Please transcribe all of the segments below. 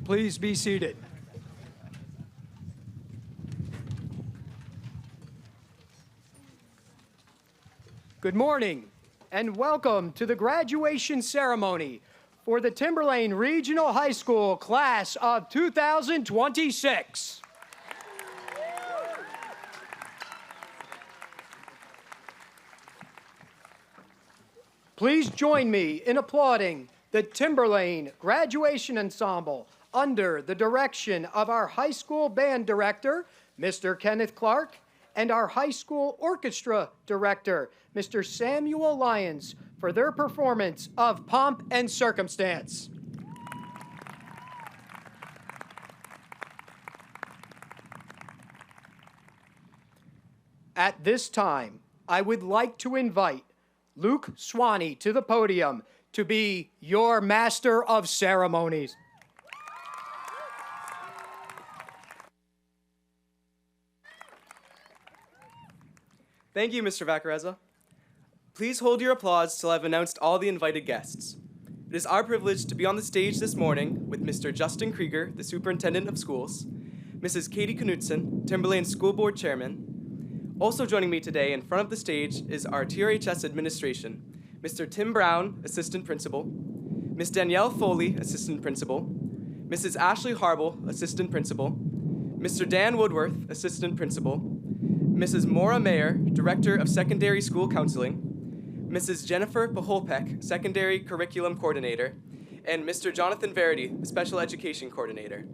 Please be seated. Good morning and welcome to the graduation ceremony for the Timberlane Regional High School class of 2026. Please join me in applauding the Timberlane Graduation Ensemble under the direction of our high school band director, Mr. Kenneth Clark, and our high school orchestra director, Mr. Samuel Lyons, for their performance of Pomp and Circumstance. At this time, I would like to invite Luke Swanee to the podium to be your master of ceremonies. Thank you, Mr. Vacarezza. Please hold your applause till I've announced all the invited guests. It is our privilege to be on the stage this morning with Mr. Justin Krieger, the Superintendent of Schools, Mrs. Katie Knudsen, Timberlane School Board Chairman. Also joining me today in front of the stage is our TRHS administration, Mr. Tim Brown, Assistant Principal, Ms. Danielle Foley, Assistant Principal, Mrs. Ashley Harble, Assistant Principal, Mr. Dan Woodworth, Assistant Principal, Mrs. Maura Mayer, Director of Secondary School Counseling, Mrs. Jennifer Paholpek, Secondary Curriculum Coordinator, and Mr. Jonathan Verity, Special Education Coordinator.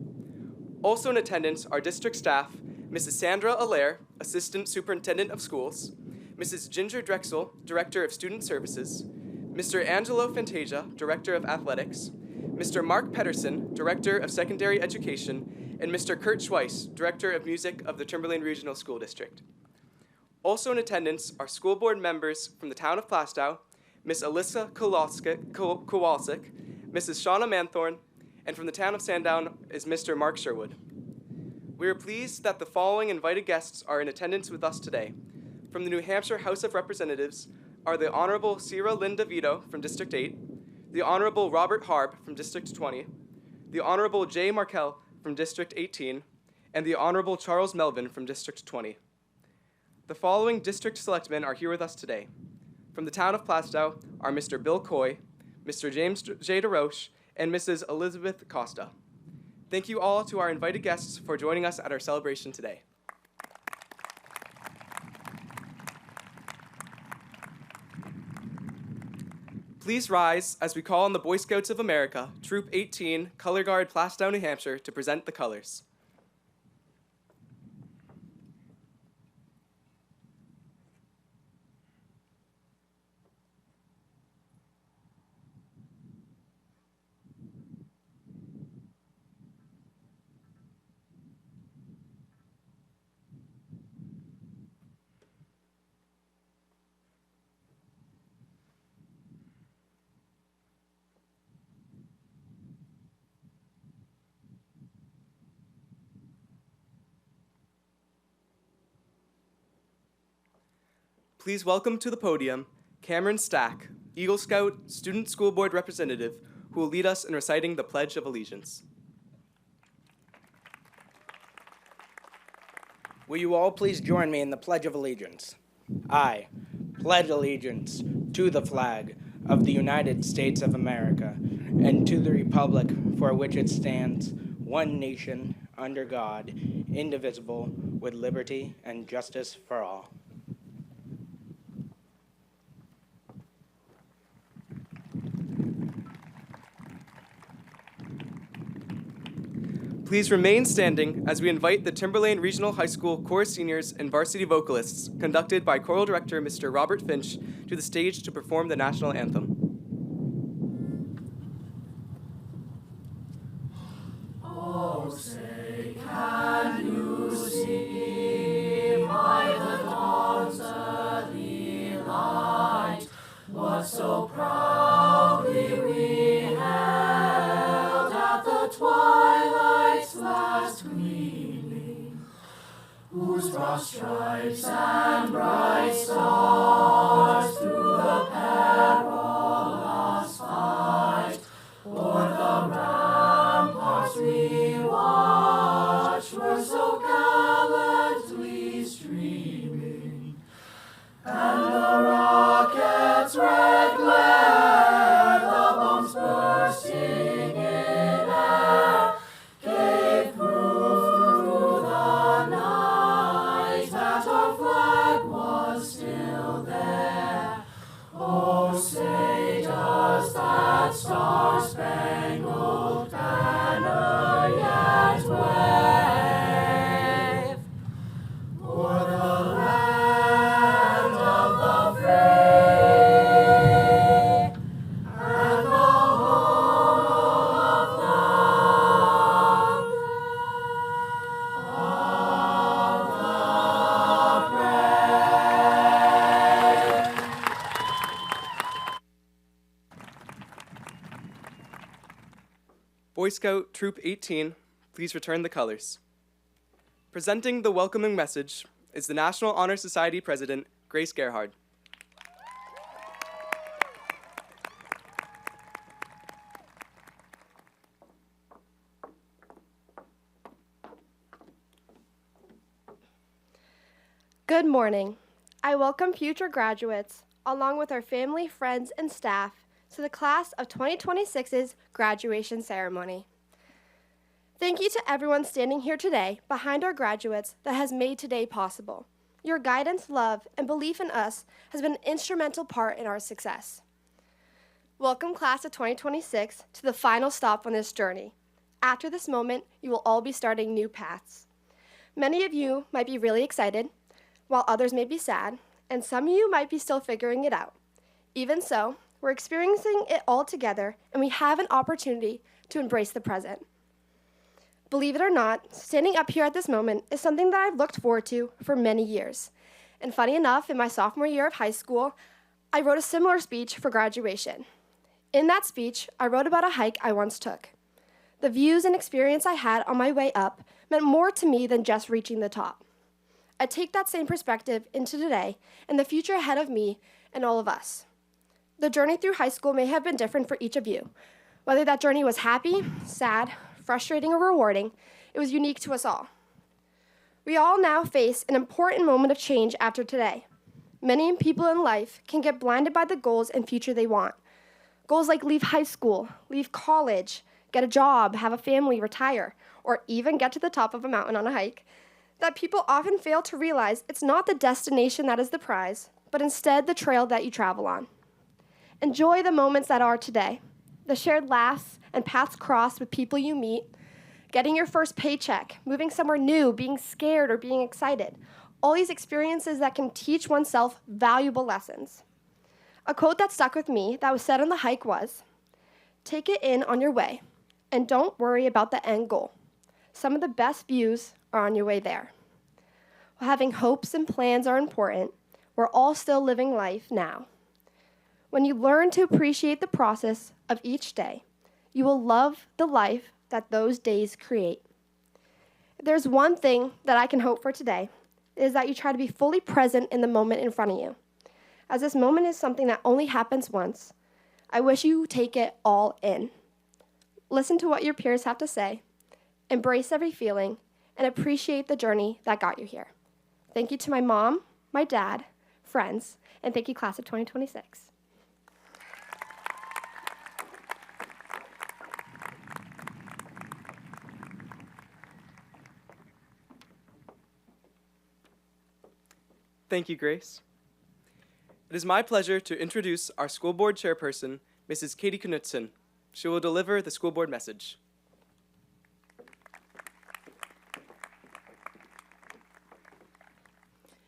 Also in attendance are district staff, Mrs. Sandra Allaire, Assistant Superintendent of Schools, Mrs. Ginger Drexel, Director of Student Services, Mr. Angelo Fantasia, Director of Athletics, Mr. Mark Pedersen, Director of Secondary Education, and Mr. Kurt Schweiss, Director of Music of the Timberlane Regional School District. Also in attendance are school board members from the town of Plastow, Ms. Alyssa Kowalczyk, Mrs. Shauna Manthorn, and from the town of Sandown is Mr. Mark Sherwood. We are pleased that the following invited guests are in attendance with us today. From the New Hampshire House of Representatives are the Honorable Sierra Linda Vito from District 8, the Honorable Robert Harb from District 20, the Honorable Jay Markell from District 18, and the Honorable Charles Melvin from District 20. The following district selectmen are here with us today. From the town of Plastow are Mr. Bill Coy, Mr. James J. DeRoche, and Mrs. Elizabeth Costa. Thank you all to our invited guests for joining us at our celebration today. Please rise as we call on the Boy Scouts of America, Troop 18, Color Guard, Plastow, New Hampshire, to present the colors. Please welcome to the podium Cameron Stack, Eagle Scout Student School Board Representative, who will lead us in reciting the Pledge of Allegiance. Will you all please join me in the Pledge of Allegiance? I pledge allegiance to the flag of the United States of America and to the republic for which it stands, one nation, under God, indivisible, with liberty and justice for all. Please remain standing as we invite the Timberlane Regional High School chorus seniors and varsity vocalists, conducted by choral director Mr. Robert Finch, to the stage to perform the national anthem. Oh, say, can you see by the dawn's early light what so proudly we held at the twilight's last gleaming, whose broad stripes and bright stars through the perilous fight o'er the ramparts we watched were so gallantly streaming, and the rocket's red glare, the bombs bursting in air, gave proof through the night that our flag was still there. Scout Troop 18 please return the colors? Presenting the welcoming message is the National Honor Society President, Grace Gerhard. Good morning. I welcome future graduates, along with our family, friends, and staff, to the class of 2026's graduation ceremony. Thank you to everyone standing here today behind our graduates that has made today possible. Your guidance, love, and belief in us has been an instrumental part in our success. Welcome, class of 2026, to the final stop on this journey. After this moment, you will all be starting new paths. Many of you might be really excited, while others may be sad, and some of you might be still figuring it out. Even so, we're experiencing it all together, and we have an opportunity to embrace the present. Believe it or not, standing up here at this moment is something that I've looked forward to for many years. And funny enough, in my sophomore year of high school, I wrote a similar speech for graduation. In that speech, I wrote about a hike I once took. The views and experience I had on my way up meant more to me than just reaching the top. I take that same perspective into today and the future ahead of me and all of us. The journey through high school may have been different for each of you. Whether that journey was happy, sad, frustrating, or rewarding, it was unique to us all. We all now face an important moment of change after today. Many people in life can get blinded by the goals and future they want. Goals like leave high school, leave college, get a job, have a family, retire, or even get to the top of a mountain on a hike, that people often fail to realize it's not the destination that is the prize, but instead the trail that you travel on. Enjoy the moments that are today, the shared laughs and paths crossed with people you meet, getting your first paycheck, moving somewhere new, being scared or being excited. All these experiences that can teach oneself valuable lessons. A quote that stuck with me that was said on the hike was, "Take it in on your way, and don't worry about the end goal. Some of the best views are on your way there." While having hopes and plans are important, we're all still living life now. When you learn to appreciate the process of each day, you will love the life that those days create. If there's one thing that I can hope for today, it is that you try to be fully present in the moment in front of you. As this moment is something that only happens once, I wish you take it all in. Listen to what your peers have to say, embrace every feeling, and appreciate the journey that got you here. Thank you to my mom, my dad, friends, and thank you, class of 2026. Thank you, Grace. It is my pleasure to introduce our school board chairperson, Mrs. Katie Knutson. She will deliver the school board message.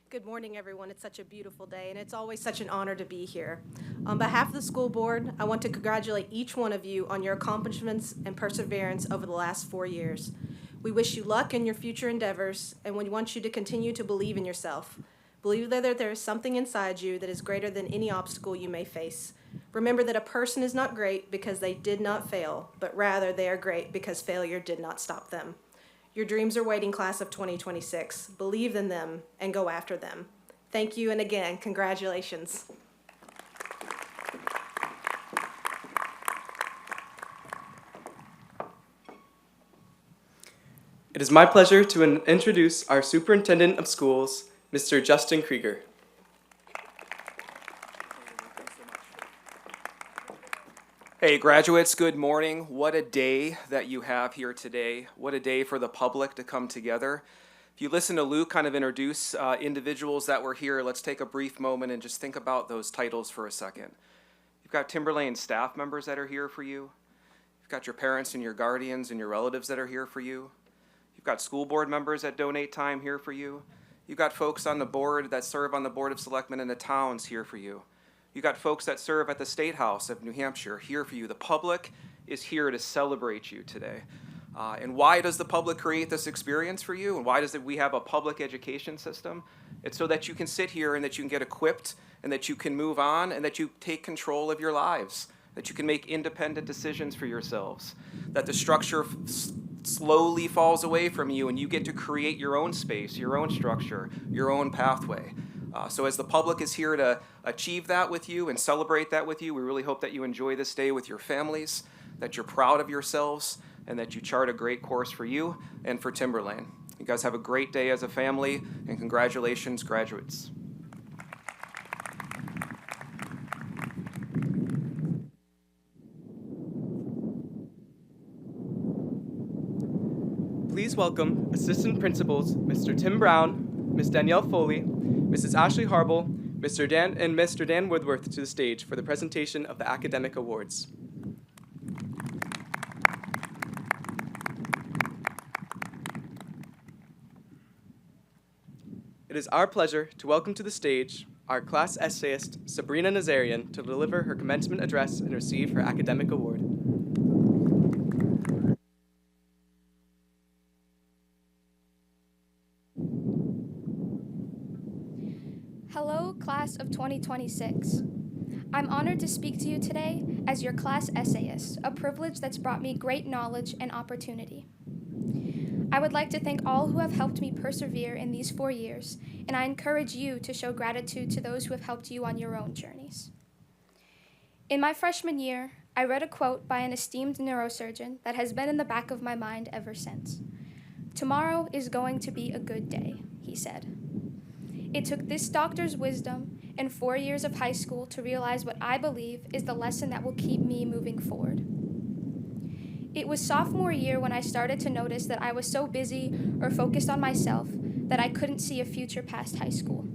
Good morning, everyone. It's such a beautiful day, and it's always such an honor to be here. On behalf of the school board, I want to congratulate each one of you on your accomplishments and perseverance over the last 4 years. We wish you luck in your future endeavors, and we want you to continue to believe in yourself. Believe that there is something inside you that is greater than any obstacle you may face. Remember that a person is not great because they did not fail, but rather they are great because failure did not stop them. Your dreams are waiting, class of 2026. Believe in them and go after them. Thank you, and again, congratulations. It is my pleasure to introduce our Superintendent of Schools, Mr. Justin Krieger. Hey, graduates, good morning. What a day that you have here today. What a day for the public to come together. If you listen to Luke kind of introduce individuals that were here, let's take a brief moment and just think about those titles for a second. You've got Timberlane staff members that are here for you. You've got your parents and your guardians and your relatives that are here for you. You've got school board members that donate time here for you. You've got folks on the board that serve on the Board of Selectmen in the towns here for you. You've got folks that serve at the State House of New Hampshire here for you. The public is here to celebrate you today. And why does the public create this experience for you? And why does we have a public education system? It's so that you can sit here and that you can get equipped and that you can move on and that you take control of your lives that you can make independent decisions for yourselves, that the structure slowly falls away from you and you get to create your own space, your own structure, your own pathway. So as the public is here to achieve that with you and celebrate that with you, we really hope that you enjoy this day with your families, that you're proud of yourselves, and that you chart a great course for you and for Timberlane. You guys have a great day as a family, and congratulations, graduates. Please welcome Assistant Principals Mr. Tim Brown, Ms. Danielle Foley, Mrs. Ashley Harble, Mr. Dan Woodworth to the stage for the presentation of the academic awards. It is our pleasure to welcome to the stage our class essayist, Sabrina Nazarian, to deliver her commencement address and receive her academic award. Hello, class of 2026. I'm honored to speak to you today as your class essayist, a privilege that's brought me great knowledge and opportunity. I would like to thank all who have helped me persevere in these 4 years, and I encourage you to show gratitude to those who have helped you on your own journeys. In my freshman year, I read a quote by an esteemed neurosurgeon that has been in the back of my mind ever since. "Tomorrow is going to be a good day," he said. It took this doctor's wisdom and 4 years of high school to realize what I believe is the lesson that will keep me moving forward. It was sophomore year when I started to notice that I was so busy or focused on myself that I couldn't see a future past high school.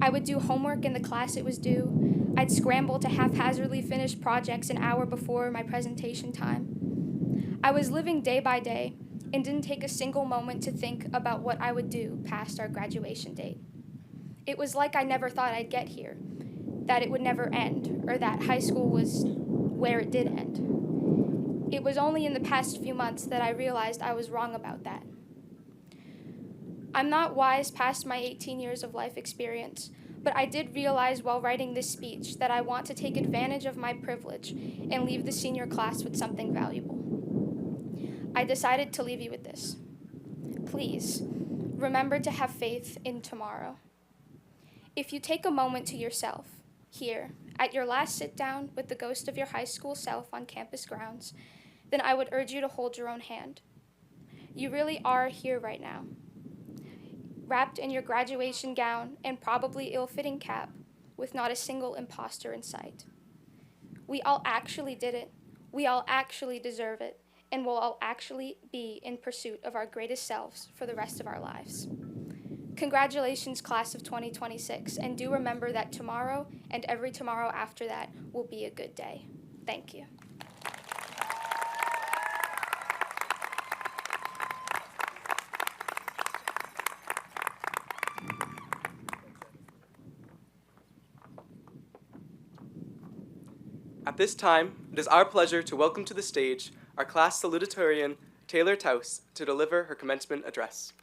I would do homework in the class it was due. I'd scramble to haphazardly finish projects an hour before my presentation time. I was living day by day and didn't take a single moment to think about what I would do past our graduation date. It was like I never thought I'd get here, that it would never end, or that high school was where it did end. It was only in the past few months that I realized I was wrong about that. I'm not wise past my 18 years of life experience, but I did realize while writing this speech that I want to take advantage of my privilege and leave the senior class with something valuable. I decided to leave you with this. Please, remember to have faith in tomorrow. If you take a moment to yourself, here, at your last sit-down with the ghost of your high school self on campus grounds, then I would urge you to hold your own hand. You really are here right now, wrapped in your graduation gown and probably ill-fitting cap, with not a single imposter in sight. We all actually did it. We all actually deserve it, and we'll all actually be in pursuit of our greatest selves for the rest of our lives. Congratulations, class of 2026, and do remember that tomorrow and every tomorrow after that will be a good day. Thank you. At this time, it is our pleasure to welcome to the stage our class salutatorian, Taylor Taus, to deliver her commencement address.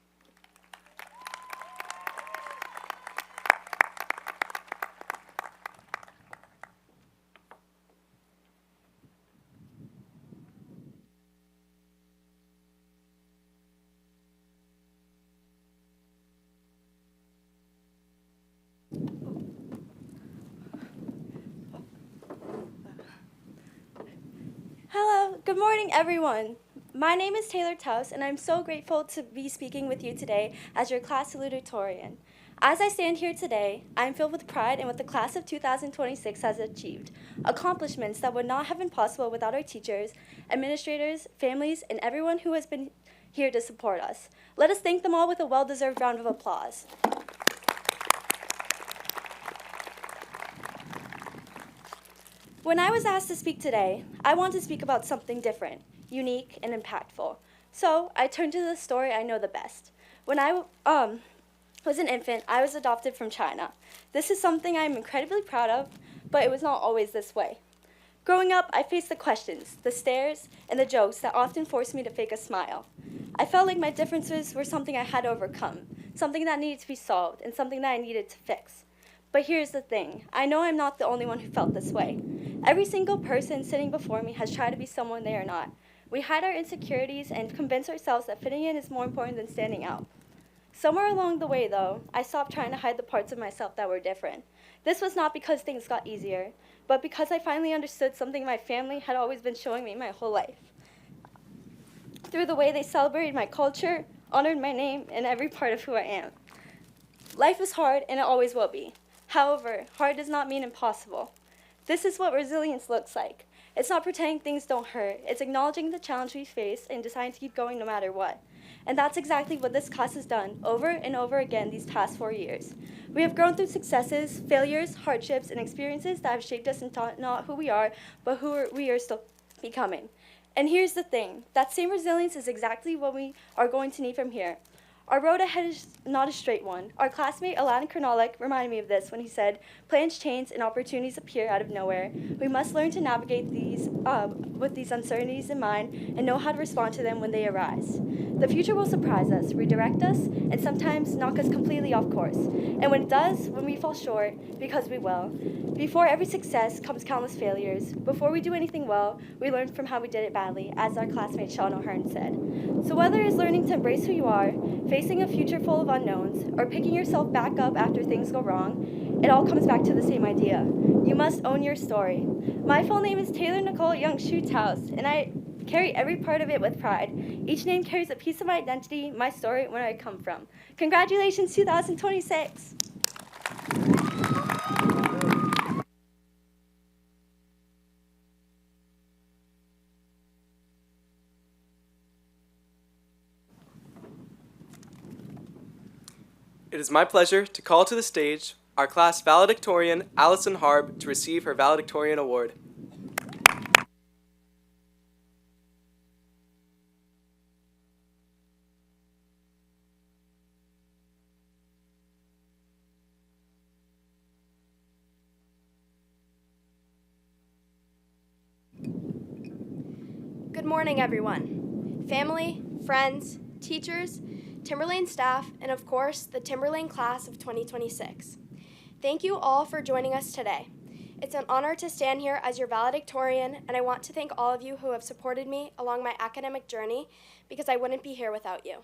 Hello, good morning, everyone. My name is Taylor Taus, and I'm so grateful to be speaking with you today as your class salutatorian. As I stand here today, I am filled with pride in what the class of 2026 has achieved, accomplishments that would not have been possible without our teachers, administrators, families, and everyone who has been here to support us. Let us thank them all with a well-deserved round of applause. When I was asked to speak today, I wanted to speak about something different, unique, and impactful. So I turned to the story I know the best. When I was an infant, I was adopted from China. This is something I am incredibly proud of, but it was not always this way. Growing up, I faced the questions, the stares, and the jokes that often forced me to fake a smile. I felt like my differences were something I had to overcome, something that needed to be solved, and something that I needed to fix. But here's the thing, I know I'm not the only one who felt this way. Every single person sitting before me has tried to be someone they are not. We hide our insecurities and convince ourselves that fitting in is more important than standing out. Somewhere along the way, though, I stopped trying to hide the parts of myself that were different. This was not because things got easier, but because I finally understood something my family had always been showing me my whole life. Through the way they celebrated my culture, honored my name, and every part of who I am. Life is hard, and it always will be. However, hard does not mean impossible. This is what resilience looks like. It's not pretending things don't hurt. It's acknowledging the challenge we face and deciding to keep going no matter what. And that's exactly what this class has done over and over again these past 4 years. We have grown through successes, failures, hardships, and experiences that have shaped us into not who we are, but who we are still becoming. And here's the thing, that same resilience is exactly what we are going to need from here. Our road ahead is not a straight one. Our classmate Aladdin Kernalik reminded me of this when he said, plans change and opportunities appear out of nowhere. We must learn to navigate these with these uncertainties in mind and know how to respond to them when they arise. The future will surprise us, redirect us, and sometimes knock us completely off course. And when it does, when we fall short, because we will. Before every success comes countless failures. Before we do anything well, we learn from how we did it badly, as our classmate Sean O'Hearn said. So whether it's learning to embrace who you are, facing a future full of unknowns, or picking yourself back up after things go wrong, it all comes back to the same idea. You must own your story. My full name is Taylor Nicole Young Schutz, and I carry every part of it with pride. Each name carries a piece of my identity, my story, where I come from. Congratulations, 2026! It is my pleasure to call to the stage our class valedictorian, Allison Harb, to receive her valedictorian award. Good morning, everyone. Family, friends, teachers, Timberlane staff, and of course, the Timberlane class of 2026. Thank you all for joining us today. It's an honor to stand here as your valedictorian, and I want to thank all of you who have supported me along my academic journey because I wouldn't be here without you.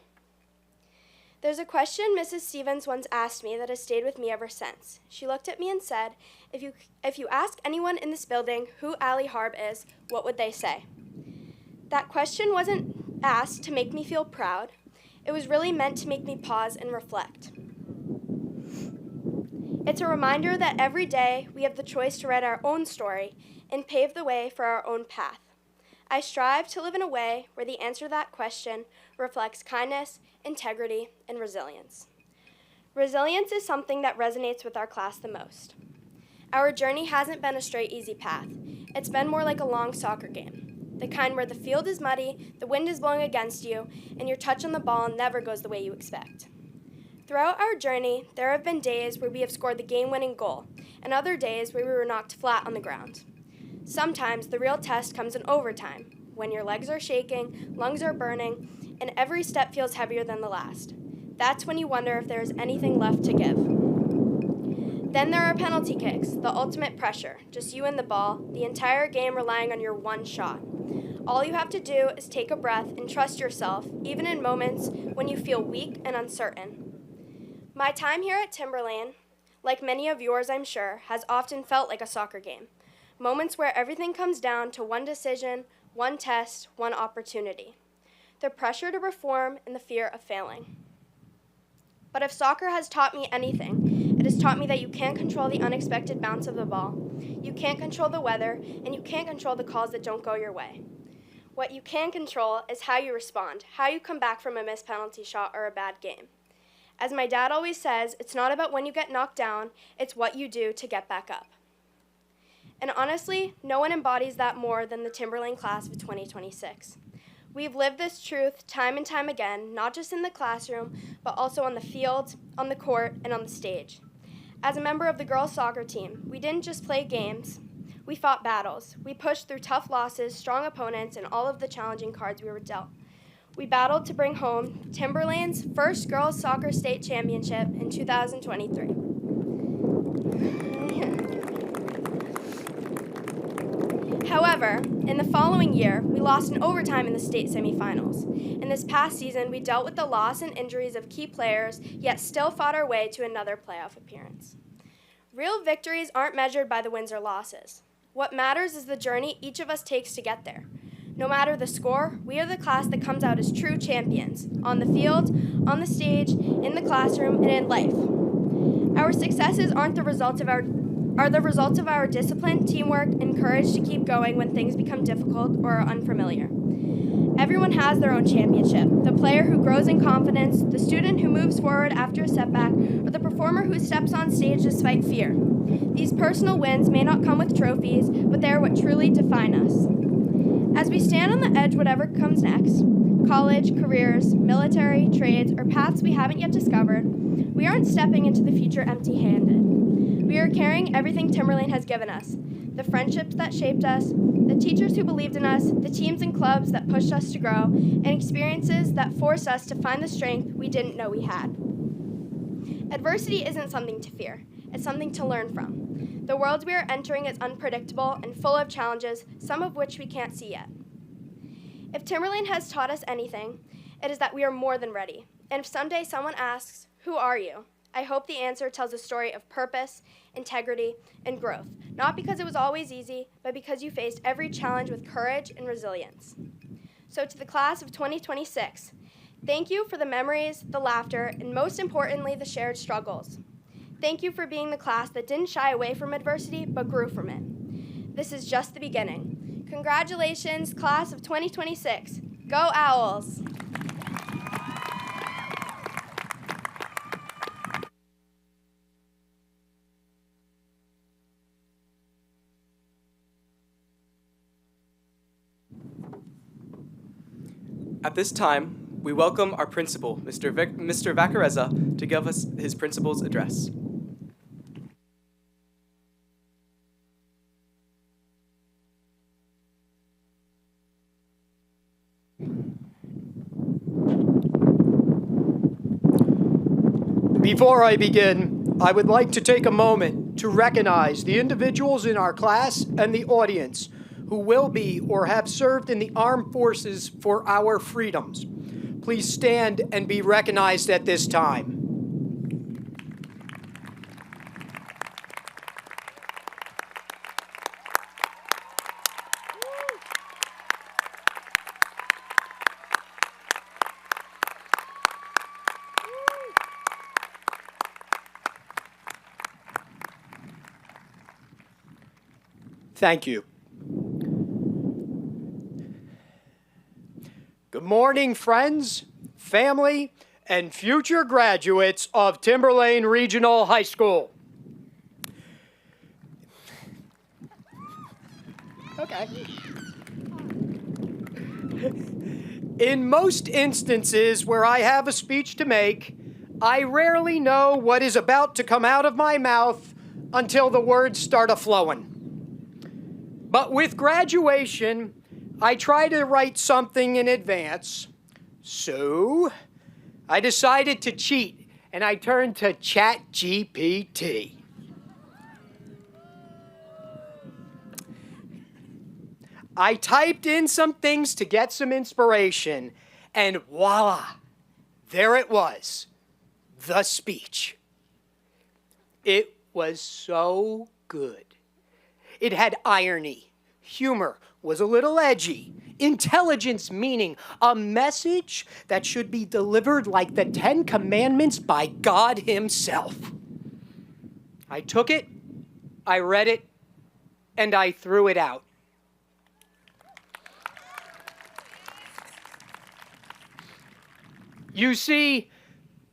There's a question Mrs. Stevens once asked me that has stayed with me ever since. She looked at me and said, if you ask anyone in this building who Allie Harb is, what would they say? That question wasn't asked to make me feel proud. It was really meant to make me pause and reflect. It's a reminder that every day we have the choice to write our own story and pave the way for our own path. I strive to live in a way where the answer to that question reflects kindness, integrity, and resilience. Resilience is something that resonates with our class the most. Our journey hasn't been a straight, easy path. It's been more like a long soccer game. The kind where the field is muddy, the wind is blowing against you, and your touch on the ball never goes the way you expect. Throughout our journey, there have been days where we have scored the game-winning goal, and other days where we were knocked flat on the ground. Sometimes the real test comes in overtime, when your legs are shaking, lungs are burning, and every step feels heavier than the last. That's when you wonder if there is anything left to give. Then there are penalty kicks, the ultimate pressure, just you and the ball, the entire game relying on your one shot. All you have to do is take a breath and trust yourself, even in moments when you feel weak and uncertain. My time here at Timberlane, like many of yours I'm sure, has often felt like a soccer game. Moments where everything comes down to one decision, one test, one opportunity. The pressure to perform and the fear of failing. But if soccer has taught me anything, it has taught me that you can't control the unexpected bounce of the ball, you can't control the weather, and you can't control the calls that don't go your way. What you can control is how you respond, how you come back from a missed penalty shot or a bad game. As my dad always says, it's not about when you get knocked down, it's what you do to get back up. And honestly, no one embodies that more than the Timberlane class of 2026. We've lived this truth time and time again, not just in the classroom, but also on the field, on the court, and on the stage. As a member of the girls' soccer team, we didn't just play games. We fought battles. We pushed through tough losses, strong opponents, and all of the challenging cards we were dealt. We battled to bring home Timberlane's first girls' soccer state championship in 2023. However, in the following year, we lost in overtime in the state semifinals. In this past season, we dealt with the loss and injuries of key players, yet still fought our way to another playoff appearance. Real victories aren't measured by the wins or losses. What matters is the journey each of us takes to get there. No matter the score, we are the class that comes out as true champions, on the field, on the stage, in the classroom, and in life. Our successes are the results of our discipline, teamwork, and courage to keep going when things become difficult or are unfamiliar. Everyone has their own championship. The player who grows in confidence, the student who moves forward after a setback, or the performer who steps on stage despite fear. These personal wins may not come with trophies, but they are what truly define us. As we stand on the edge, whatever comes next, college, careers, military, trades, or paths we haven't yet discovered, we aren't stepping into the future empty-handed. We are carrying everything Timberlane has given us, the friendships that shaped us, the teachers who believed in us, the teams and clubs that pushed us to grow, and experiences that forced us to find the strength we didn't know we had. Adversity isn't something to fear, it's something to learn from. The world we are entering is unpredictable and full of challenges, some of which we can't see yet. If Timberlane has taught us anything, it is that we are more than ready. And if someday someone asks, "Who are you?" I hope the answer tells a story of purpose, integrity, and growth, not because it was always easy, but because you faced every challenge with courage and resilience. So to the class of 2026, thank you for the memories, the laughter, and most importantly, the shared struggles. Thank you for being the class that didn't shy away from adversity, but grew from it. This is just the beginning. Congratulations, class of 2026. Go Owls! At this time, we welcome our principal, Mr. Vacarezza, to give us his principal's address. Before I begin, I would like to take a moment to recognize the individuals in our class and the audience who will be or have served in the armed forces for our freedoms. Please stand and be recognized at this time. Thank you. Good morning, friends, family, and future graduates of Timberlane Regional High School. Okay. In most instances where I have a speech to make, I rarely know what is about to come out of my mouth until the words start a-flowing. But with graduation, I try to write something in advance. So I decided to cheat, and I turned to ChatGPT. I typed in some things to get some inspiration, and voila, there it was, the speech. It was so good. It had irony, humor, was a little edgy, intelligence meaning a message that should be delivered like the 10 Commandments by God himself. I took it, I read it, and I threw it out. You see,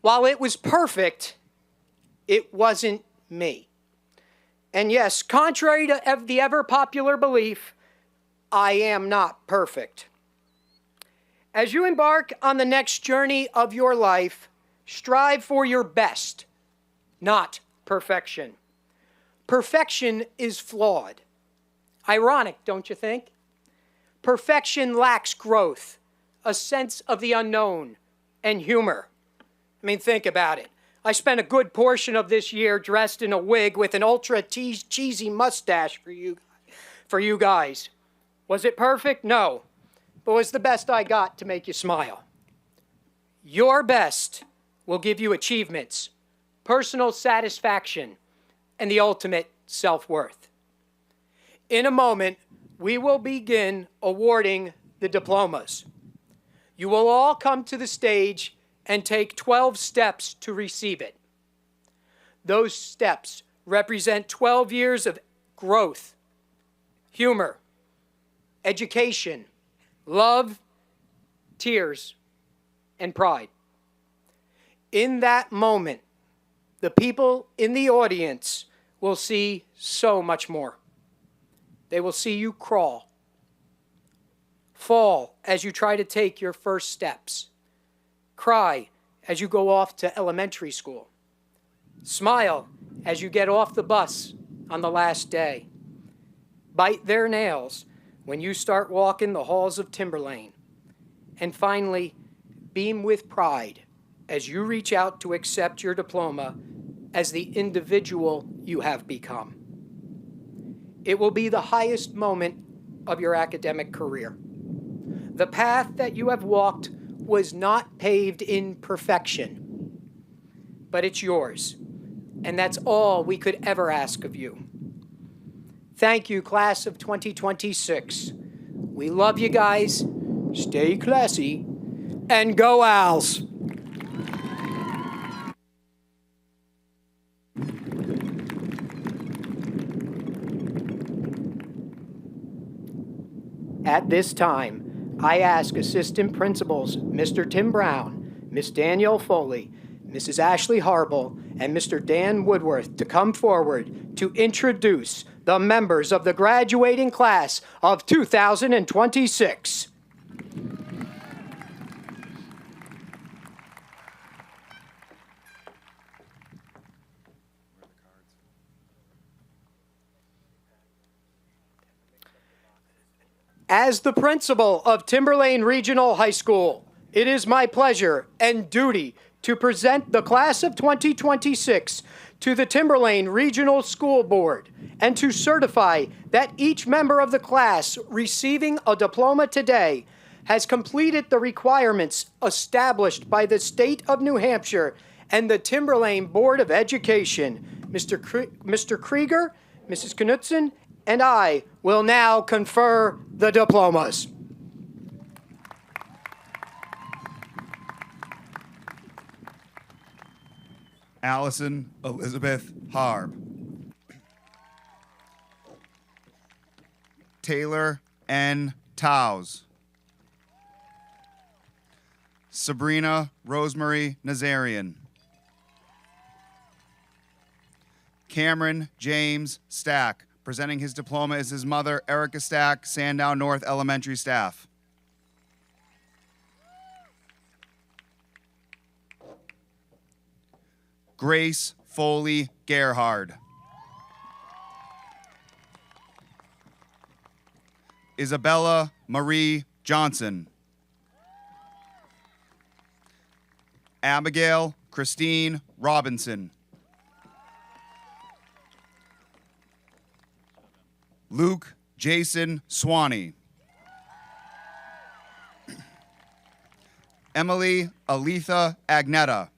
while it was perfect, it wasn't me. And yes, contrary to the ever-popular belief, I am not perfect. As you embark on the next journey of your life, strive for your best, not perfection. Perfection is flawed. Ironic, don't you think? Perfection lacks growth, a sense of the unknown, and humor. I mean, think about it. I spent a good portion of this year dressed in a wig with an ultra cheesy mustache for you guys. Was it perfect? No, but it was the best I got to make you smile. Your best will give you achievements, personal satisfaction, and the ultimate self-worth. In a moment, we will begin awarding the diplomas. You will all come to the stage and take 12 steps to receive it. Those steps represent 12 years of growth, humor, education, love, tears, and pride. In that moment, the people in the audience will see so much more. They will see you crawl, fall as you try to take your first steps, cry as you go off to elementary school, smile as you get off the bus on the last day, bite their nails when you start walking the halls of Timberlane, and finally, beam with pride as you reach out to accept your diploma as the individual you have become. It will be the highest moment of your academic career. The path that you have walked was not paved in perfection, but it's yours, and that's all we could ever ask of you. Thank you, class of 2026. We love you guys. Stay classy, and go Owls! At this time, I ask Assistant Principals Mr. Tim Brown, Miss Danielle Foley, Mrs. Ashley Harble, and Mr. Dan Woodworth to come forward to introduce the members of the graduating class of 2026. As the principal of Timberlane Regional High School, it is my pleasure and duty to present the class of 2026 to the Timberlane Regional School Board and to certify that each member of the class receiving a diploma today has completed the requirements established by the state of New Hampshire and the Timberlane Board of Education. Mr. Krieger, Mrs. Knutson, and I will now confer the diplomas. Allison Elizabeth Harb. Taylor N. Towes. Sabrina Rosemary Nazarian. Cameron James Stack. Presenting his diploma is his mother, Erica Stack, Sandown North Elementary staff. Grace Foley Gerhard. Isabella Marie Johnson. Abigail Christine Robinson. Luke Jason Swanee. Emily Aletha Agnetta.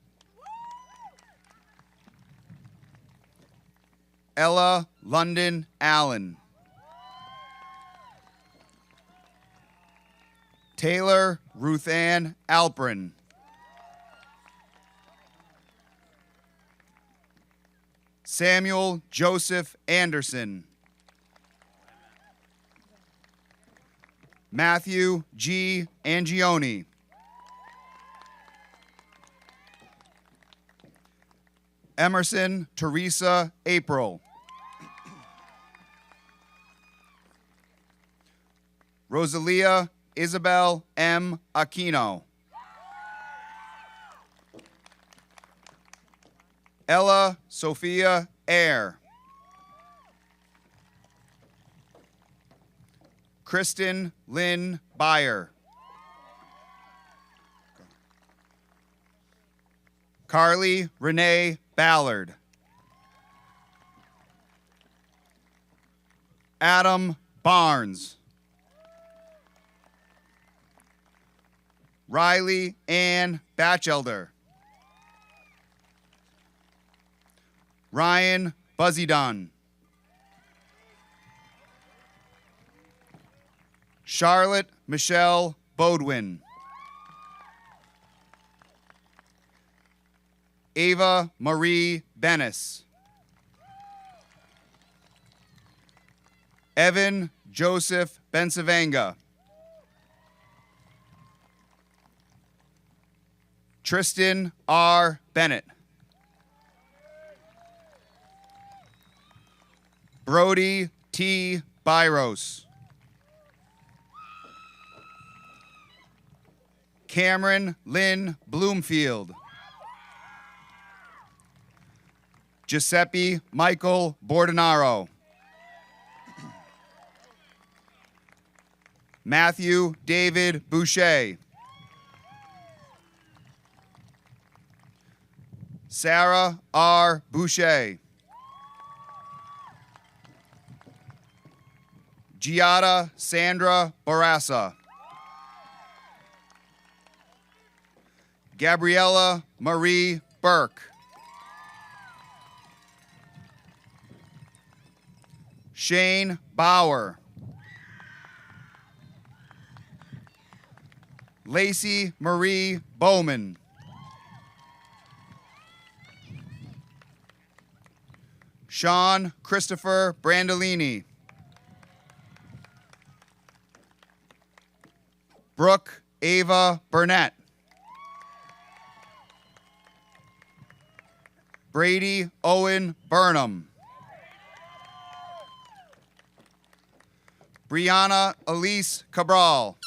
Ella London Allen. Taylor Ruthann Alprin. Samuel Joseph Anderson. Matthew G. Angioni. Emerson Teresa April. Rosalia Isabel M. Aquino. Ella Sophia Ayer. Kristen Lynn Byer. Carly Renee Ballard. Adam Barnes. Riley Ann Batchelder. Ryan Buzzydon. Charlotte Michelle Bodwin. Ava Marie Bennis. Evan Joseph Bensavanga. Tristan R. Bennett. Brody T. Byros. Cameron Lynn Bloomfield. Giuseppe Michael Bordenaro. Matthew David Boucher. Sarah R. Boucher. Giada Sandra Barassa. Gabriella Marie Burke. Shane Bauer. Lacey Marie Bowman. Sean Christopher Brandolini. Brooke Ava Burnett. Brady Owen Burnham. Brianna Elise Cabral.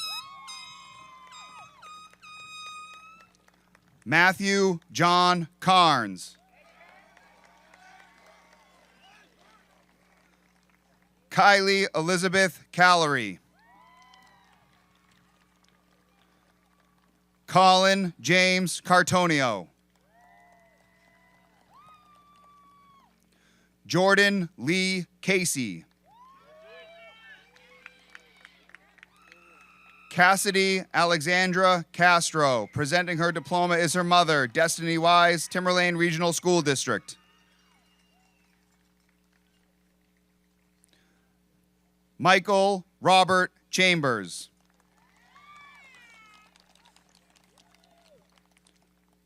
Matthew John Carnes. Kylie Elizabeth Callery. Colin James Cartonio. Jordan Lee Casey. Cassidy Alexandra Castro. Presenting her diploma is her mother, Destiny Wise, Timberlane Regional School District. Michael Robert Chambers.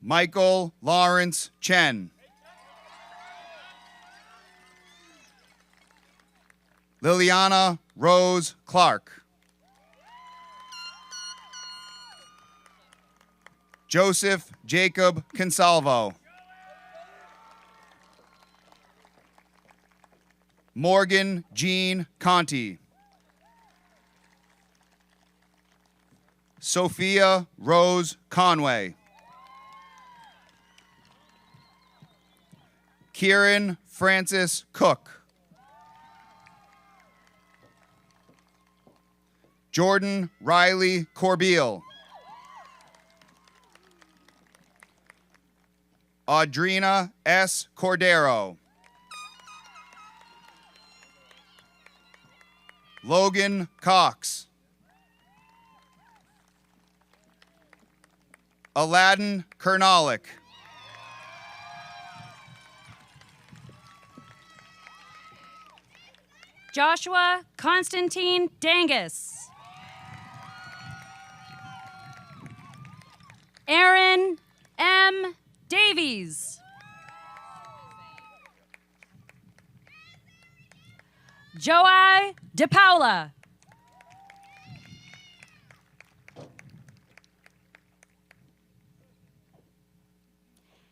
Michael Lawrence Chen. Liliana Rose Clark. Joseph Jacob Consalvo. Morgan Jean Conti. Sophia Rose Conway. Kieran Francis Cook. Jordan Riley Corbeil. Audrina S. Cordero. Logan Cox. Aladdin Kernalik. Joshua Constantine Dangus. Aaron M. Davies. Joai DePaula.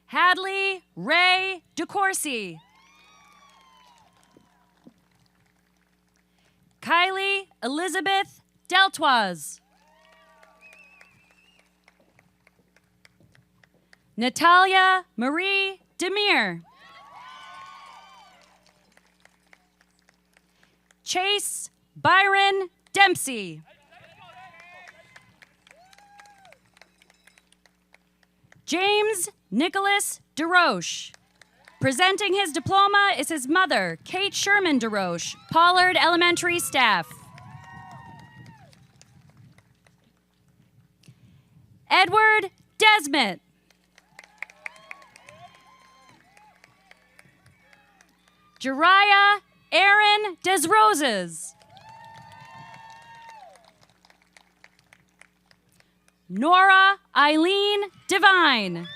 Hadley Ray DeCourcy. Kylie Elizabeth Deltoise. Natalia Marie Demir. Chase Byron Dempsey. James Nicholas DeRoche. Presenting his diploma is his mother, Kate Sherman DeRoche, Pollard Elementary staff. Edward Desmet. Jariah Aaron Desroses. Nora Eileen Devine.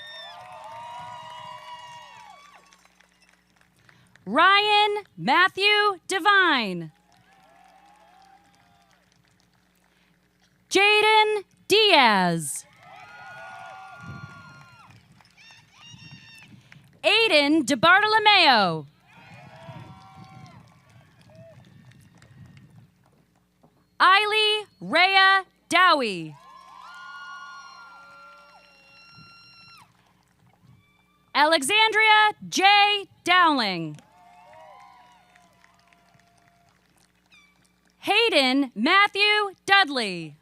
Ryan Matthew Devine. Jaden Diaz. Aiden DeBartolomeo. Eiley Rhea Dowie. Alexandria J. Dowling. Hayden Matthew Dudley.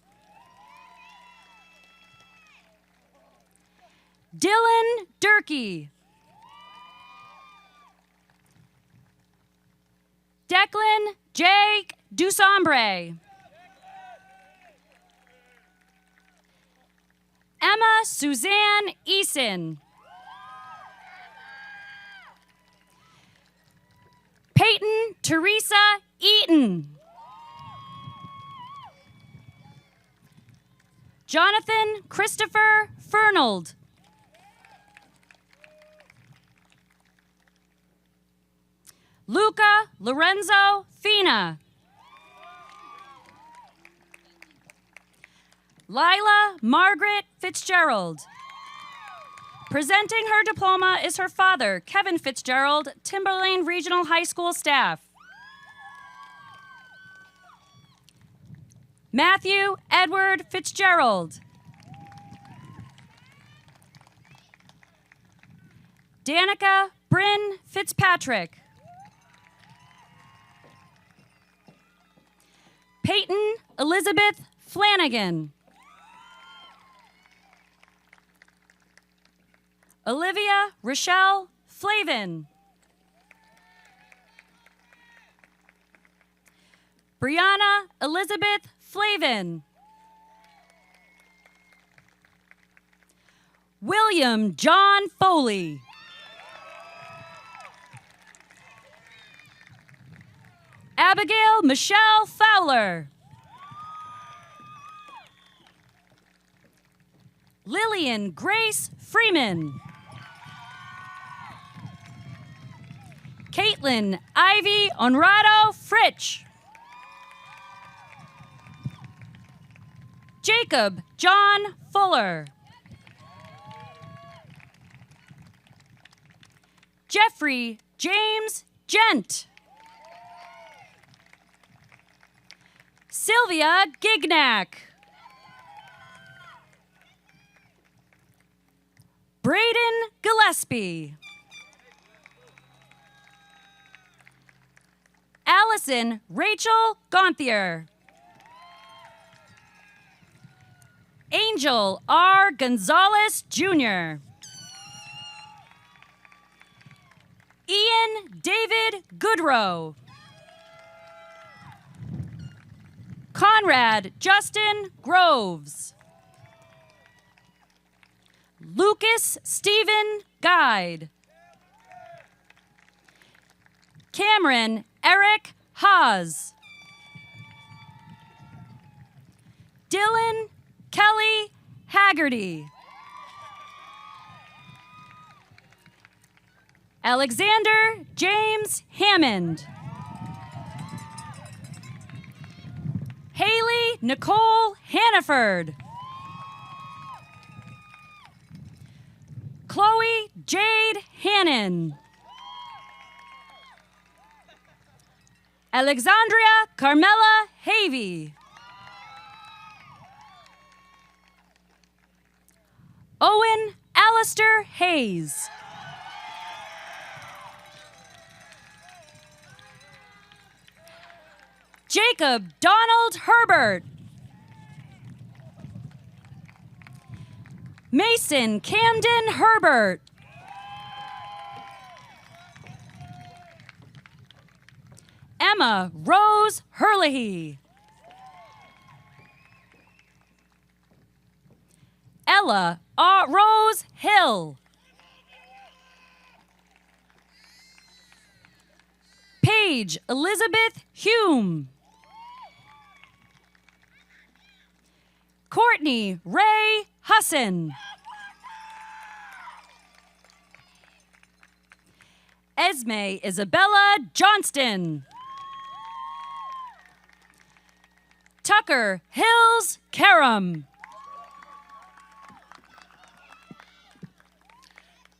Dylan Durkee. Declan Jake Dusombre. Emma Suzanne Eason. Peyton Teresa Eaton. Jonathan Christopher Fernald. Luca Lorenzo Fina. Lila Margaret Fitzgerald. Presenting her diploma is her father, Kevin Fitzgerald, Timberlane Regional High School staff. Matthew Edward Fitzgerald. Danica Bryn Fitzpatrick. Peyton Elizabeth Flanagan. Olivia Rochelle Flavin. Brianna Elizabeth Flavin. William John Foley. Abigail Michelle Fowler. Lillian Grace Freeman. Caitlin Ivy Honrado Fritsch. Jacob John Fuller. Jeffrey James Gent. Sylvia Gignac. Braden Gillespie. Allison Rachel Gonthier. Angel R. Gonzalez Jr. Ian David Goodrow. Conrad Justin Groves. Lucas Stephen Guide. Cameron Eric Haas. Dylan Kelly Haggerty. Alexander James Hammond. Haley Nicole Hannaford. Chloe Jade Hannon. Alexandria Carmela Havey. Owen Alistair Hayes. Jacob Donald Herbert. Mason Camden Herbert. Emma Rose Herlihy. Isabella Rose Hill. Paige Elizabeth Hume. Courtney Ray Husson. Esme Isabella Johnston. Tucker Hills Karam.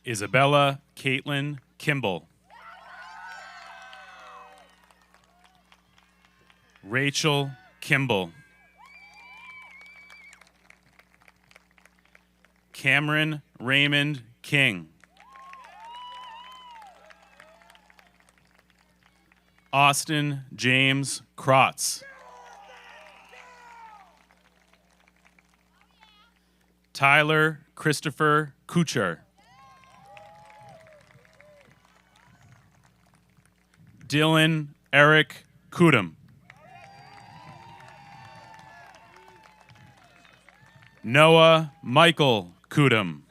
Isabella Caitlin Kimball. Rachel Kimball. Cameron Raymond King. Austin James Krotz. Tyler Christopher Kuchar. Dylan Eric Kudum. Noah Michael Kudum.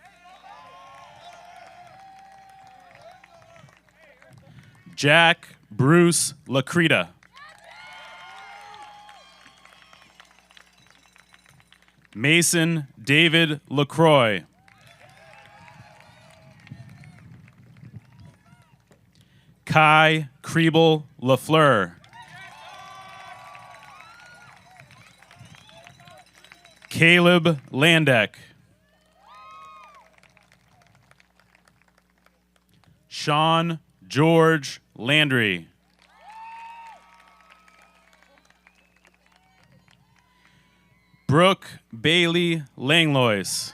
Jack Bruce Lacreta. Mason David LaCroix. Kai Kriebel LaFleur. Caleb Landek. Sean George Landry. Brooke Bailey Langlois.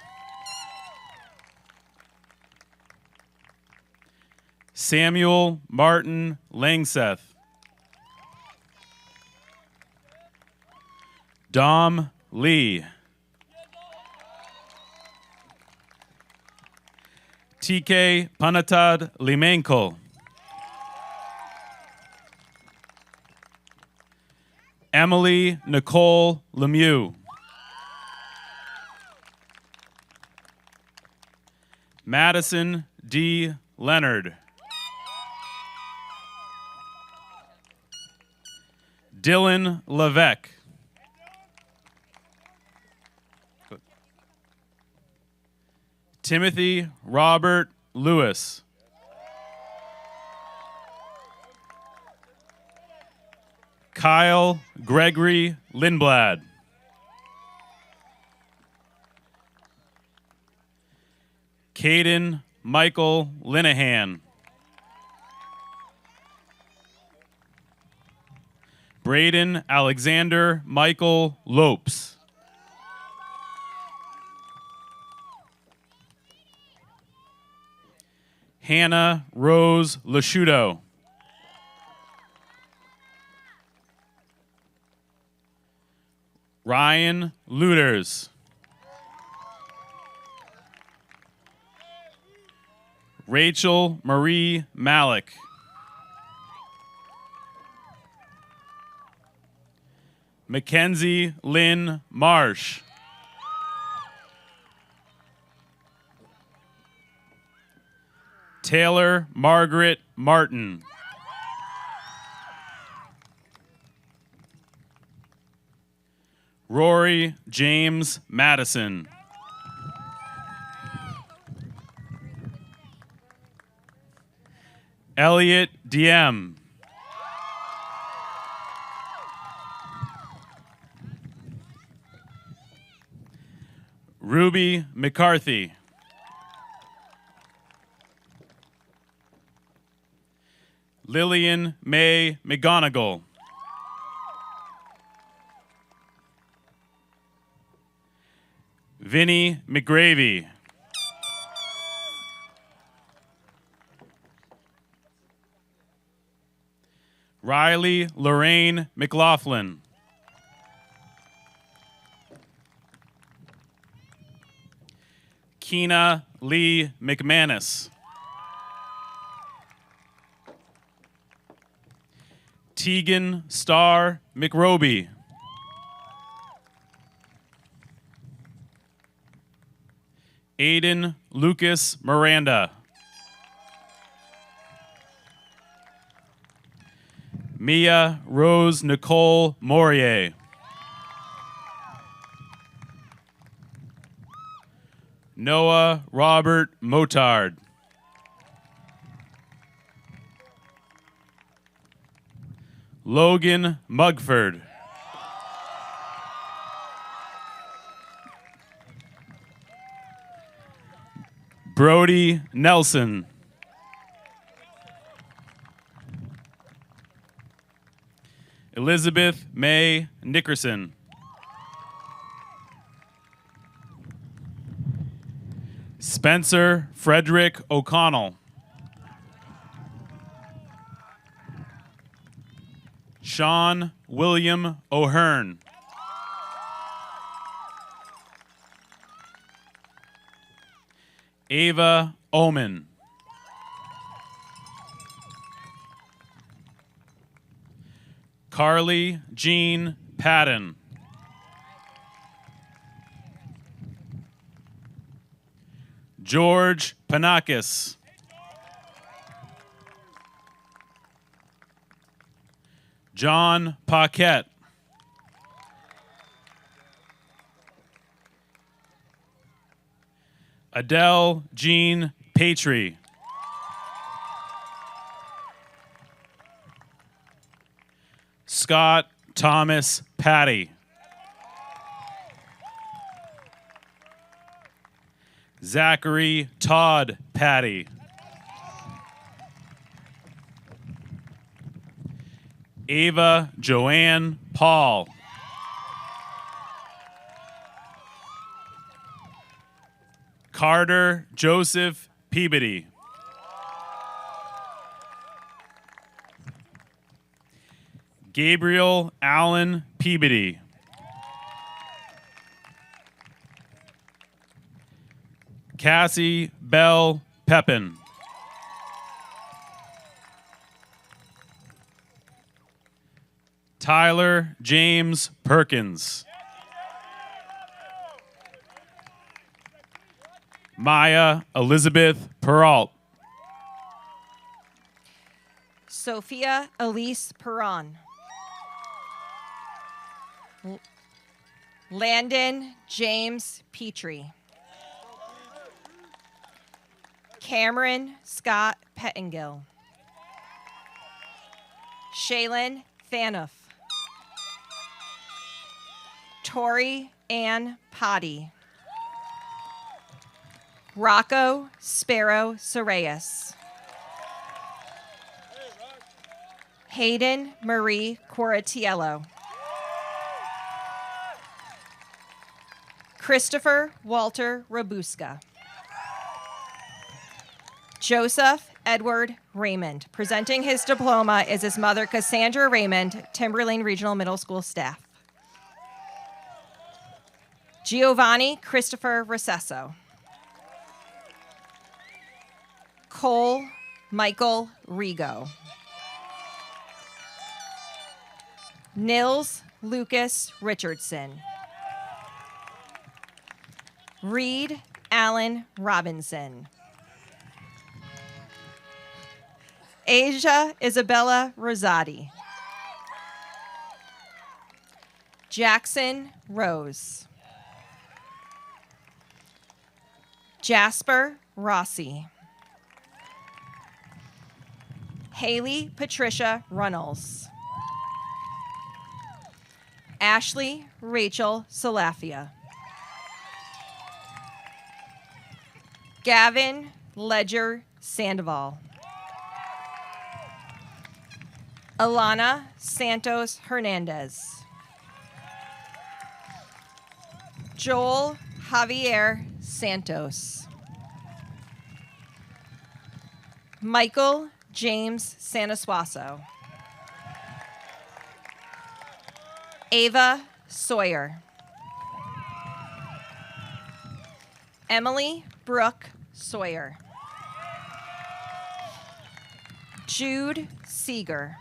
Samuel Martin Langseth. Dom Lee. TK Panatad Limenko. Emily Nicole Lemieux. Madison D. Leonard. Dylan Levesque. Timothy Robert Lewis. Kyle Gregory Lindblad. Caden Michael Linehan. Braden Alexander Michael Lopes. Hannah Rose Lasciuto. Ryan Luters. Rachel Marie Malik. Mackenzie Lynn Marsh. Taylor Margaret Martin. Rory James Madison. Elliot Diem. Ruby McCarthy. Lillian May McGonigal. Vinny McGravy. Riley Lorraine McLaughlin. Keena Lee McManus. Tegan Starr McRoby. Aiden Lucas Miranda. Mia Rose Nicole Morier. Noah Robert Motard. Logan Mugford. Brody Nelson. Elizabeth May Nickerson. Spencer Frederick O'Connell. Sean William O'Hearn. Ava Oman. Carly Jean Patton. George Panakis. John Paquette. Adele Jean Patry. Scott Thomas Patty. Zachary Todd Patty. Ava Joanne Paul. Carter Joseph Peabody. Gabriel Allen Peabody. Cassie Bell Pepin. Tyler James Perkins. Maya Elizabeth Peralt. Sophia Elise Perron. Landon James Petrie. Cameron Scott Pettingill. Shaylin Thanoff. Tori Ann Potty. Rocco Sparrow Sorayas. Hayden Marie Coratiello. Christopher Walter Robuska. Joseph Edward Raymond. Presenting his diploma is his mother, Cassandra Raymond, Timberlane Regional Middle School staff. Giovanni Christopher Recesso. Cole Michael Rigo. Nils Lucas Richardson. Reed Allen Robinson. Asia Isabella Rosati. Jackson Rose. Jasper Rossi. Haley Patricia Runnels. Ashley Rachel Salafia. Gavin Ledger Sandoval. Alana Santos Hernandez. Joel Javier Santos. Michael James Sanasuaso. Ava Sawyer. Emily Brooke Sawyer. Jude Seeger.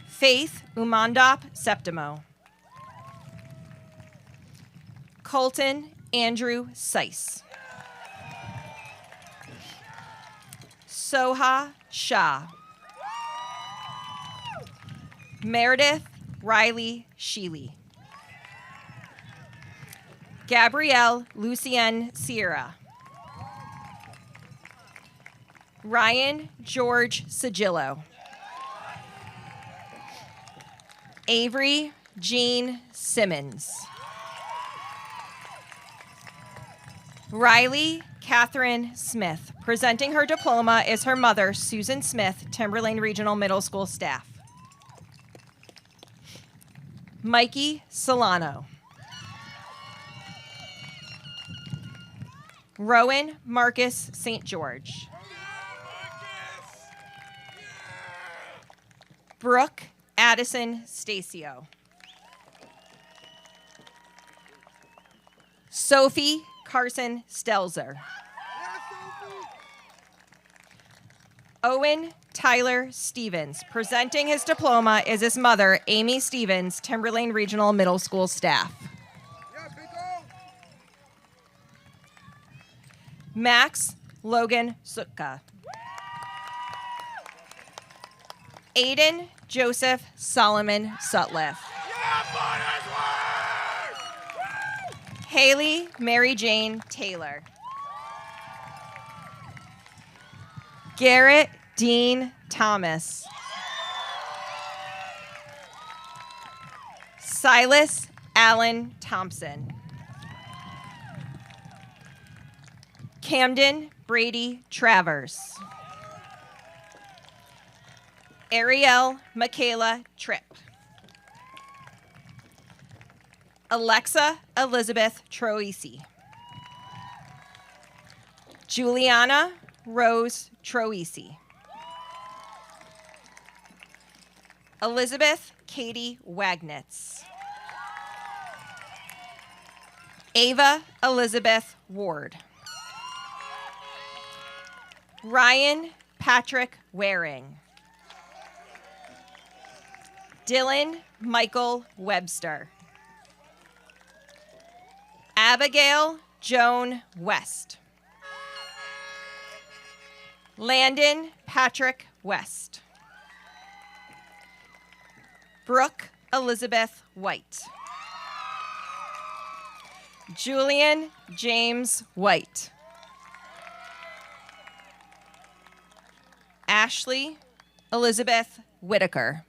Faith Umandop Septimo. Colton Andrew Seiss. Soha Shah. Meredith Riley Sheely. Gabrielle Lucienne Sierra. Ryan George Sigillo. Avery Jean Simmons. Riley Catherine Smith. Presenting her diploma is her mother, Susan Smith, Timberlane Regional Middle School staff. Mikey Solano. Rowan Marcus St. George. Brooke Addison Stacio. Sophie Carson Stelzer. Owen Tyler Stevens. Presenting his diploma is his mother, Amy Stevens, Timberlane Regional Middle School staff. Max Logan Sutka. Aiden Joseph Solomon Sutliff. Haley Mary Jane Taylor. Garrett Dean Thomas. Silas Allen Thompson. Camden Brady Travers. Ariel Michaela Tripp. Alexa Elizabeth Troisi. Juliana Rose Troisi. Elizabeth Katie Wagnitz. Ava Elizabeth Ward. Ryan Patrick Waring. Dylan Michael Webster. Abigail Joan West. Landon Patrick West. Brooke Elizabeth White. Julian James White. Ashley Elizabeth Whitaker.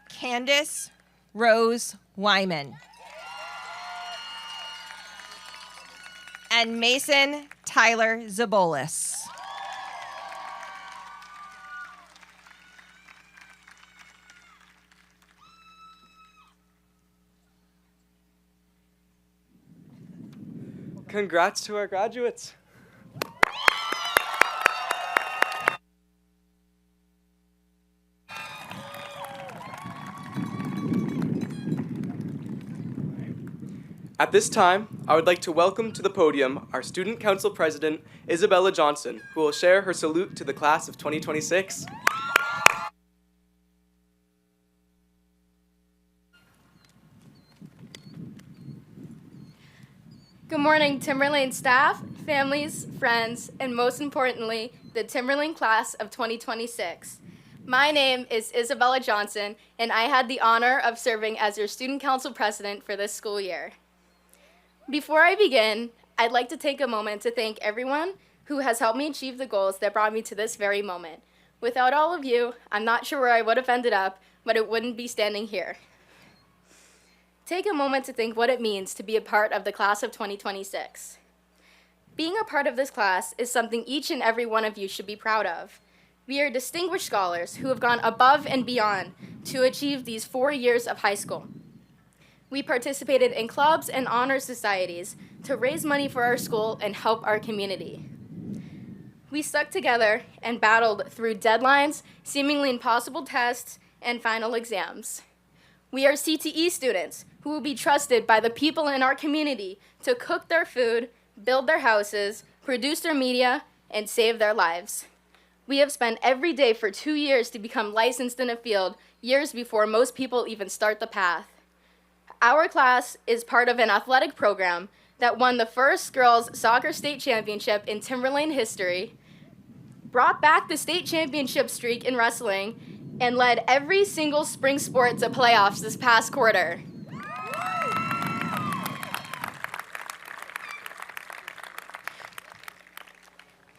Candace Rose Wyman. And Mason Tyler Zabolis. Congrats to our graduates. At this time, I would like to welcome to the podium our Student Council President, Isabella Johnson, who will share her salute to the class of 2026. Good morning, Timberlane staff, families, friends, and most importantly, the Timberlane class of 2026. My name is Isabella Johnson, and I had the honor of serving as your Student Council President for this school year. Before I begin, I'd like to take a moment to thank everyone who has helped me achieve the goals that brought me to this very moment. Without all of you, I'm not sure where I would have ended up, but it wouldn't be standing here. Take a moment to think what it means to be a part of the class of 2026. Being a part of this class is something each and every one of you should be proud of. We are distinguished scholars who have gone above and beyond to achieve these 4 years of high school. We participated in clubs and honor societies to raise money for our school and help our community. We stuck together and battled through deadlines, seemingly impossible tests, and final exams. We are CTE students who will be trusted by the people in our community to cook their food, build their houses, produce their media, and save their lives. We have spent every day for 2 years to become licensed in a field, years before most people even start the path. Our class is part of an athletic program that won the first girls soccer state championship in Timberlane history, brought back the state championship streak in wrestling, and led every single spring sport to playoffs this past quarter.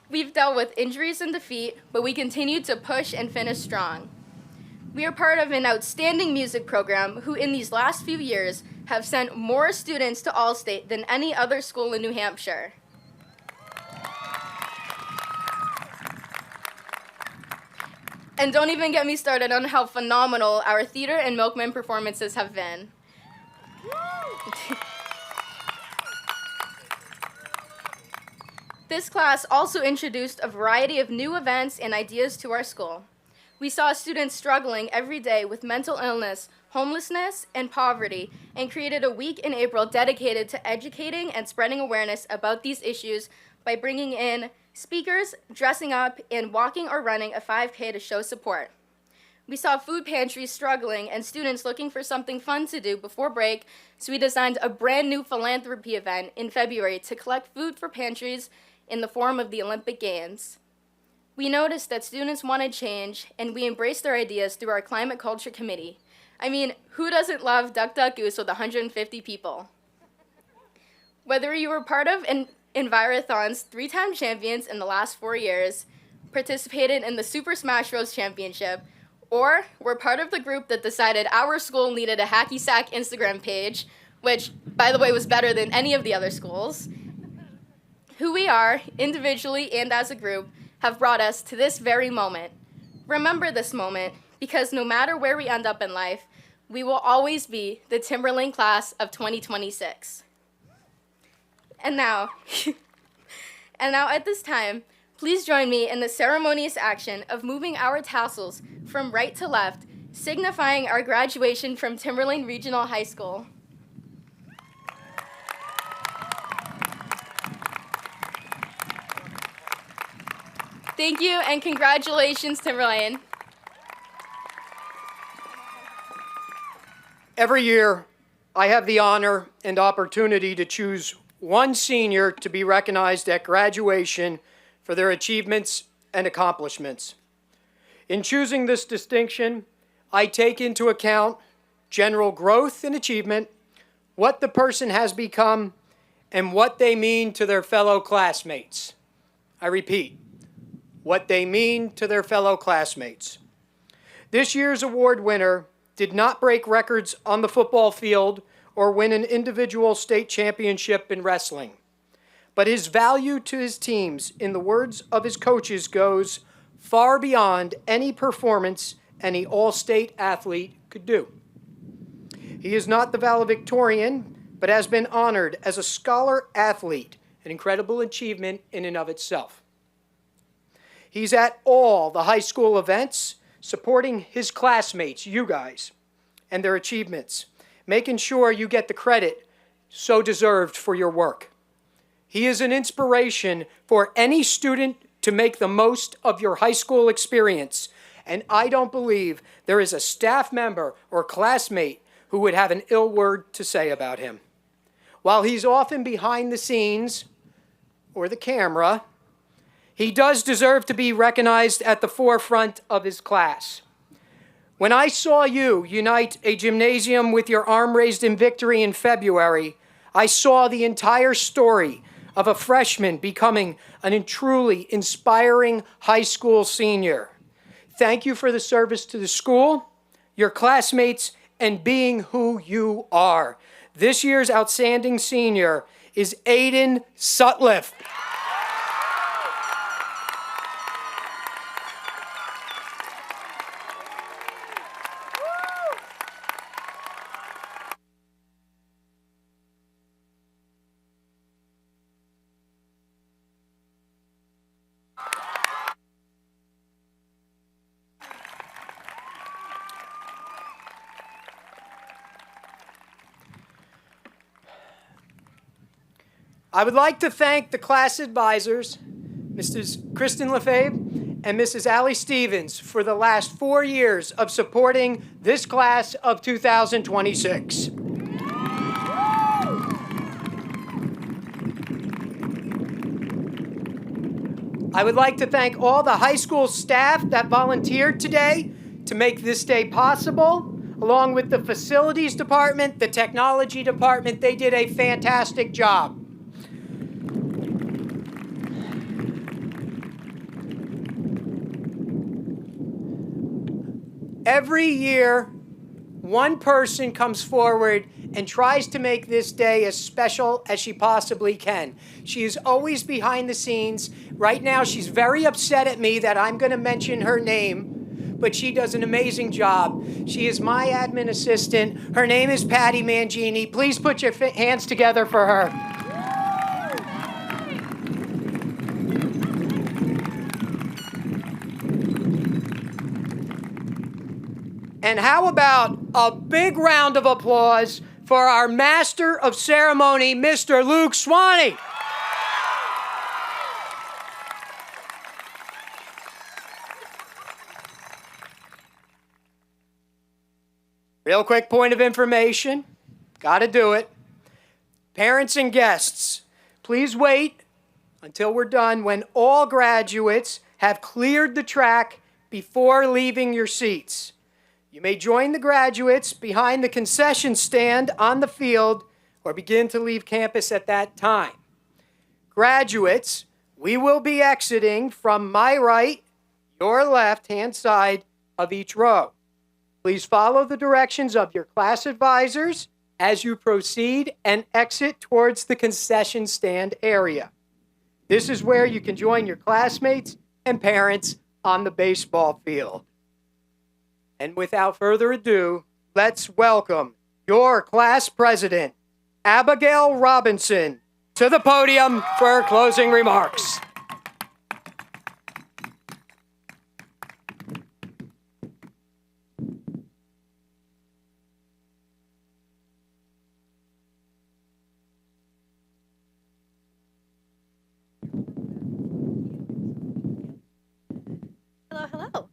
We've dealt with injuries and defeat, but we continue to push and finish strong. We are part of an outstanding music program who in these last few years have sent more students to Allstate than any other school in New Hampshire. And don't even get me started on how phenomenal our theater and Milkman performances have been. This class also introduced a variety of new events and ideas to our school. We saw students struggling every day with mental illness, homelessness, and poverty, and created a week in April dedicated to educating and spreading awareness about these issues by bringing in speakers, dressing up, and walking or running a 5K to show support. We saw food pantries struggling and students looking for something fun to do before break, so we designed a brand new philanthropy event in February to collect food for pantries in the form of the Olympic Games. We noticed that students wanted change, and we embraced their ideas through our Climate Culture Committee. I mean, who doesn't love Duck Duck Goose with 150 people? Whether you were part of Envirothon's 3-time champions in the last 4 years, participated in the Super Smash Bros. Championship, or were part of the group that decided our school needed a hacky sack Instagram page, which, by the way, was better than any of the other schools, who we are, individually and as a group, have brought us to this very moment. Remember this moment, because no matter where we end up in life, we will always be the Timberlane class of 2026. And now at this time, please join me in the ceremonious action of moving our tassels from right to left, signifying our graduation from Timberlane Regional High School. Thank you, and congratulations, Timberlane. Every year, I have the honor and opportunity to choose one senior to be recognized at graduation for their achievements and accomplishments. In choosing this distinction, I take into account general growth and achievement, what the person has become, and what they mean to their fellow classmates. I repeat, what they mean to their fellow classmates. This year's award winner did not break records on the football field or win an individual state championship in wrestling, but his value to his teams, in the words of his coaches, goes far beyond any performance any all-state athlete could do. He is not the valedictorian, but has been honored as a scholar athlete, an incredible achievement in and of itself. He's at all the high school events, supporting his classmates, you guys, and their achievements, making sure you get the credit so deserved for your work. He is an inspiration for any student to make the most of your high school experience, and I don't believe there is a staff member or classmate who would have an ill word to say about him. While he's often behind the scenes or the camera, he does deserve to be recognized at the forefront of his class. When I saw you unite a gymnasium with your arm raised in victory in February, I saw the entire story of a freshman becoming a truly inspiring high school senior. Thank you for the service to the school, your classmates, and being who you are. This year's outstanding senior is Aiden Sutliff. I would like to thank the class advisors, Mrs. Kristen Lefebvre and Mrs. Allie Stevens, for the last 4 years of supporting this class of 2026. I would like to thank all the high school staff that volunteered today to make this day possible, along with the facilities department, the technology department. They did a fantastic job. Every year, one person comes forward and tries to make this day as special as she possibly can. She is always behind the scenes. Right now, she's very upset at me that I'm going to mention her name, but she does an amazing job. She is my admin assistant. Her name is Patty Mangini. Please put your hands together for her. And how about a big round of applause for our Master of Ceremony, Mr. Luke Swanee. Real quick point of information. Got to do it. Parents and guests, please wait until we're done when all graduates have cleared the track before leaving your seats. You may join the graduates behind the concession stand on the field or begin to leave campus at that time. Graduates, we will be exiting from my right, your left-hand side of each row. Please follow the directions of your class advisors as you proceed and exit towards the concession stand area. This is where you can join your classmates and parents on the baseball field. And without further ado, let's welcome your class president, Abigail Robinson, to the podium for her closing remarks. Hello, hello.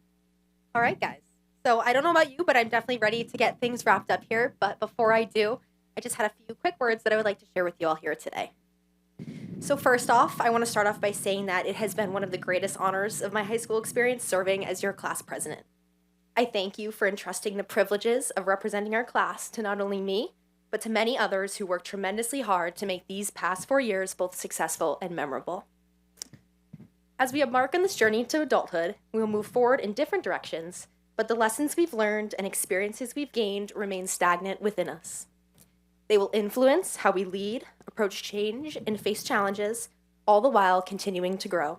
All right, guys. So I don't know about you, but I'm definitely ready to get things wrapped up here. But before I do, I just had a few quick words that I would like to share with you all here today. So first off, I want to start off by saying that it has been one of the greatest honors of my high school experience serving as your class president. I thank you for entrusting the privileges of representing our class to not only me, but to many others who worked tremendously hard to make these past 4 years both successful and memorable. As we embark on this journey to adulthood, we will move forward in different directions, but the lessons we've learned and experiences we've gained remain stagnant within us. They will influence how we lead, approach change, and face challenges, all the while continuing to grow.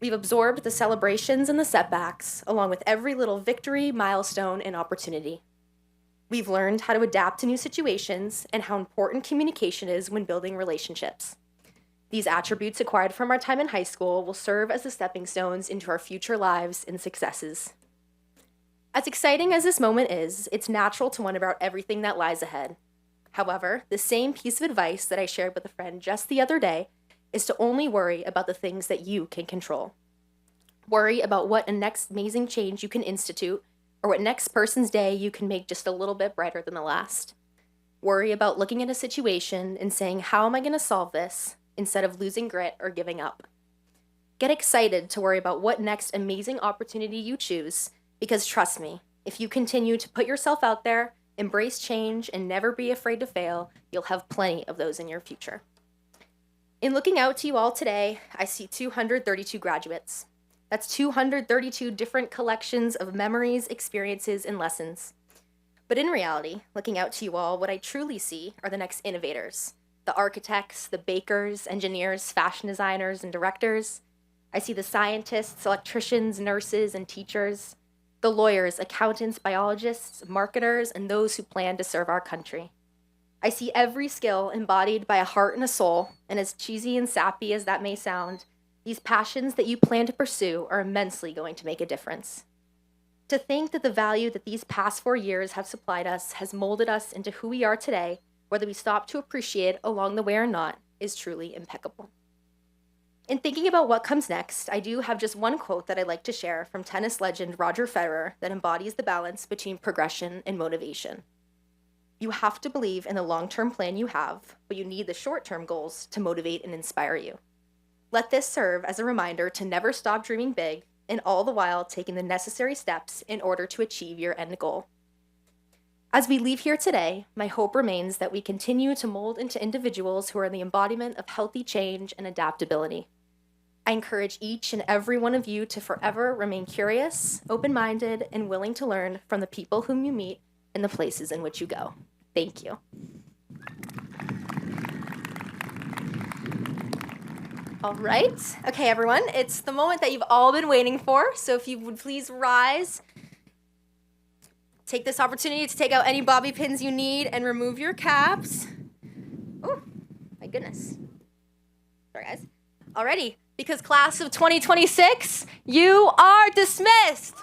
We've absorbed the celebrations and the setbacks, along with every little victory, milestone, and opportunity. We've learned how to adapt to new situations and how important communication is when building relationships. These attributes acquired from our time in high school will serve as the stepping stones into our future lives and successes. As exciting as this moment is, it's natural to wonder about everything that lies ahead. However, the same piece of advice that I shared with a friend just the other day is to only worry about the things that you can control. Worry about what a next amazing change you can institute, or what next person's day you can make just a little bit brighter than the last. Worry about looking at a situation and saying, how am I going to solve this, instead of losing grit or giving up. Get excited to worry about what next amazing opportunity you choose, because trust me, if you continue to put yourself out there, embrace change, and never be afraid to fail, you'll have plenty of those in your future. In looking out to you all today, I see 232 graduates. That's 232 different collections of memories, experiences, and lessons. But in reality, looking out to you all, what I truly see are the next innovators, the architects, the bakers, engineers, fashion designers, and directors. I see the scientists, electricians, nurses, and teachers, the lawyers, accountants, biologists, marketers, and those who plan to serve our country. I see every skill embodied by a heart and a soul, and as cheesy and sappy as that may sound, these passions that you plan to pursue are immensely going to make a difference. To think that the value that these past 4 years have supplied us has molded us into who we are today, whether we stop to appreciate along the way or not, is truly impeccable. In thinking about what comes next, I do have just one quote that I'd like to share from tennis legend Roger Federer that embodies the balance between progression and motivation. You have to believe in the long-term plan you have, but you need the short-term goals to motivate and inspire you. Let this serve as a reminder to never stop dreaming big, and all the while taking the necessary steps in order to achieve your end goal. As we leave here today, my hope remains that we continue to mold into individuals who are the embodiment of healthy change and adaptability. I encourage each and every one of you to forever remain curious, open-minded, and willing to learn from the people whom you meet and the places in which you go. Thank you. All right. Okay, everyone, it's the moment that you've all been waiting for. So if you would please rise, take this opportunity to take out any bobby pins you need and remove your caps. Oh, my goodness. Sorry, guys. Alrighty, because class of 2026, you are dismissed.